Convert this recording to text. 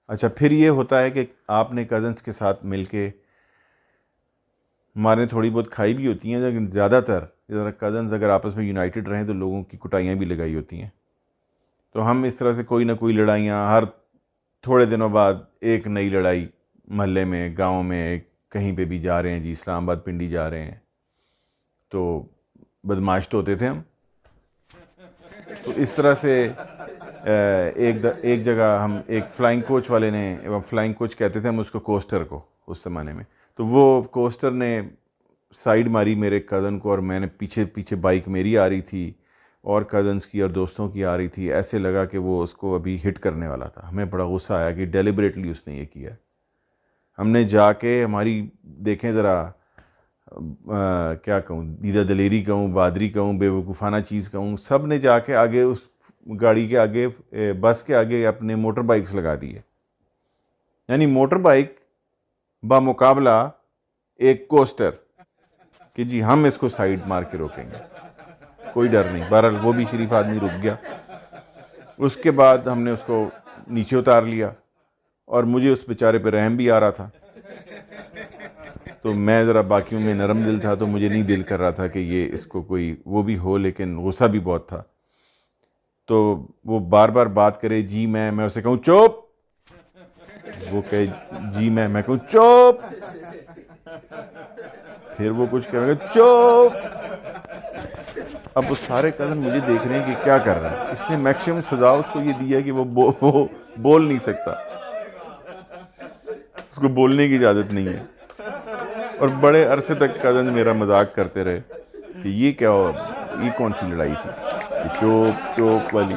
اچھا پھر یہ ہوتا ہے کہ آپ نے کزنس کے ساتھ مل کے، ہمارے تھوڑی بہت کھائی بھی ہوتی ہیں، لیکن زیادہ تر ذرا کزنز اگر آپس میں یونائٹڈ رہیں تو لوگوں کی کٹائیاں بھی لگائی ہوتی ہیں. تو ہم اس طرح سے کوئی نہ کوئی لڑائیاں، ہر تھوڑے دنوں بعد ایک نئی لڑائی محلے میں، گاؤں میں، کہیں پہ بھی جا رہے ہیں جی، اسلام آباد پنڈی جا رہے ہیں، تو بدماش تو ہوتے تھے ہم. تو اس طرح سے ایک جگہ ہم ایک فلائنگ کوچ والے نے، فلائنگ کوچ کہتے تھے ہم اس کو، کوسٹر کو اس زمانے میں، تو وہ کوسٹر نے سائیڈ ماری میرے کزن کو، اور میں نے پیچھے پیچھے بائک میری آ رہی تھی اور کزنس کی اور دوستوں کی آ رہی تھی، ایسے لگا کہ وہ اس کو ابھی ہٹ کرنے والا تھا. ہمیں بڑا غصہ آیا کہ ڈیلیبریٹلی اس نے یہ کیا. ہم نے جا کے، ہماری دیکھیں ذرا کیا کہوں، دیدہ دلیری کہوں، بہادری کہوں، بے وقوفانہ چیز کہوں، سب نے جا کے آگے اس گاڑی کے آگے، بس کے آگے اپنے موٹر بائکس لگا دیے. یعنی موٹر بائک بمقابلہ ایک کوسٹر، کہ جی ہم اس کو سائیڈ مار کے روکیں گے، کوئی ڈر نہیں. بہرحال وہ بھی شریف آدمی رک گیا. اس کے بعد ہم نے اس کو نیچے اتار لیا، اور مجھے اس بیچارے پہ رحم بھی آ رہا تھا، تو میں ذرا باقیوں میں نرم دل تھا، تو مجھے نہیں دل کر رہا تھا کہ یہ اس کو کوئی وہ بھی ہو، لیکن غصہ بھی بہت تھا. تو وہ بار بار بات کرے، جی میں اسے کہوں چوپ، وہ کہے جی میں کہوں چوپ، پھر وہ کچھ کہے گا چوپ. اب وہ سارے کزن مجھے دیکھ رہے ہیں کہ کیا کر رہا ہے. اس نے میکسیمم سزا اس کو یہ دی ہے کہ وہ بول نہیں سکتا، اس کو بولنے کی اجازت نہیں ہے. اور بڑے عرصے تک کزن میرا مذاق کرتے رہے کہ یہ کیا ہو، یہ کون سی لڑائی تھی، چوپ چوپ والی.